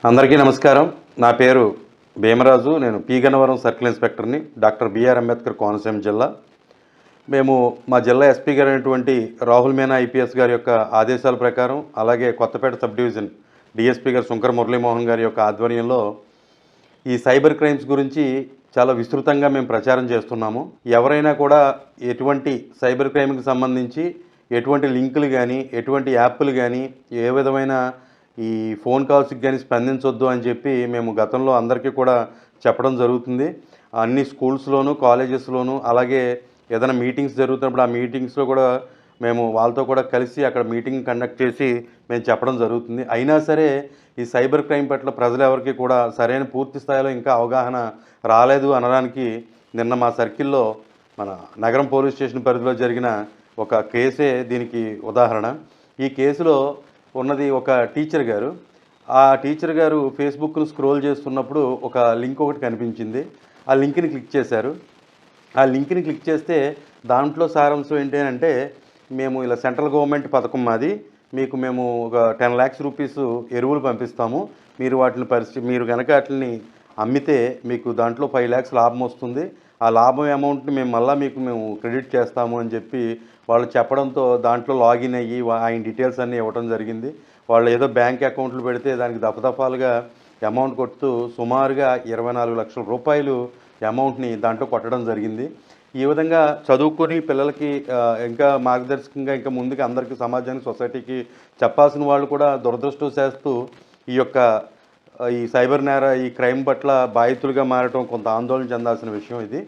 అందరికీ నమస్కారం. నా పేరు భీమరాజు. నేను పి గన్నవరం సర్కిల్ ఇన్స్పెక్టర్ని, డాక్టర్ బిఆర్ అంబేద్కర్ కోనసీమ జిల్లా. మేము మా జిల్లా ఎస్పీ గారైనటువంటి రాహుల్ మీనా ఐపీఎస్ గారి యొక్క ఆదేశాల ప్రకారం, అలాగే కొత్తపేట సబ్ డివిజన్ డిఎస్పీ గారు శంకర్ మురళీమోహన్ గారి యొక్క ఆధ్వర్యంలో ఈ సైబర్ క్రైమ్స్ గురించి చాలా విస్తృతంగా మేము ప్రచారం చేస్తున్నాము. ఎవరైనా కూడా ఎటువంటి సైబర్ క్రైమ్కి సంబంధించి ఎటువంటి లింకులు కానీ, ఎటువంటి యాప్లు కానీ, ఏ విధమైన ఈ ఫోన్ కాల్స్కి కానీ స్పందించొద్దు అని చెప్పి మేము గతంలో అందరికీ కూడా చెప్పడం జరుగుతుంది. అన్ని స్కూల్స్లోనూ, కాలేజెస్లోనూ, అలాగే ఏదైనా మీటింగ్స్ జరుగుతున్నప్పుడు ఆ మీటింగ్స్లో కూడా మేము వాళ్ళతో కూడా కలిసి అక్కడ మీటింగ్ కండక్ట్ చేసి మేము చెప్పడం జరుగుతుంది. అయినా సరే ఈ సైబర్ క్రైమ్ పట్ల ప్రజలు ఎవరికి కూడా సరైన పూర్తి స్థాయిలో ఇంకా అవగాహన రాలేదు అనడానికి నిన్న మా సర్కిల్లో మన నగరం పోలీస్ స్టేషన్ పరిధిలో జరిగిన ఒక కేసే దీనికి ఉదాహరణ. ఈ కేసులో ఉన్నది ఒక టీచర్ గారు. ఆ టీచర్ గారు ఫేస్బుక్ను స్క్రోల్ చేస్తున్నప్పుడు ఒక లింక్ ఒకటి కనిపించింది. ఆ లింక్ని క్లిక్ చేశారు. ఆ లింక్ని క్లిక్ చేస్తే దాంట్లో సారాంశం ఏంటి అంటే, మేము ఇలా సెంట్రల్ గవర్నమెంట్ పథకం మాది, మీకు మేము ఒక 10 lakhs రూపీస్ ఎరువులు పంపిస్తాము, మీరు వాటిని మీరు కనుక వాటిని అమ్మితే మీకు దాంట్లో 5 lakhs లాభం వస్తుంది, ఆ లాభం అమౌంట్ని మేము క్రెడిట్ చేస్తాము అని చెప్పి వాళ్ళు చెప్పడంతో దాంట్లో లాగిన్ అయ్యి ఆయన డీటెయిల్స్ అన్నీ ఇవ్వడం జరిగింది. వాళ్ళు ఏదో బ్యాంక్ అకౌంట్లు పెడితే దానికి దఫదఫాలుగా అమౌంట్ కొడుతూ సుమారుగా 24 లక్షల రూపాయలు అమౌంట్ని దాంట్లో కొట్టడం జరిగింది. ఈ విధంగా చదువుకొని పిల్లలకి ఇంకా మార్గదర్శకంగా ఇంకా ముందుకు అందరికీ సమాజానికి, సొసైటీకి చెప్పాల్సిన వాళ్ళు కూడా దురదృష్టవశాత్తు ఈ సైబర్ నేర, ఈ క్రైమ్ పట్ల బాధితులుగా మారటం కొంత ఆందోళన చెందాల్సిన విషయం ఇది.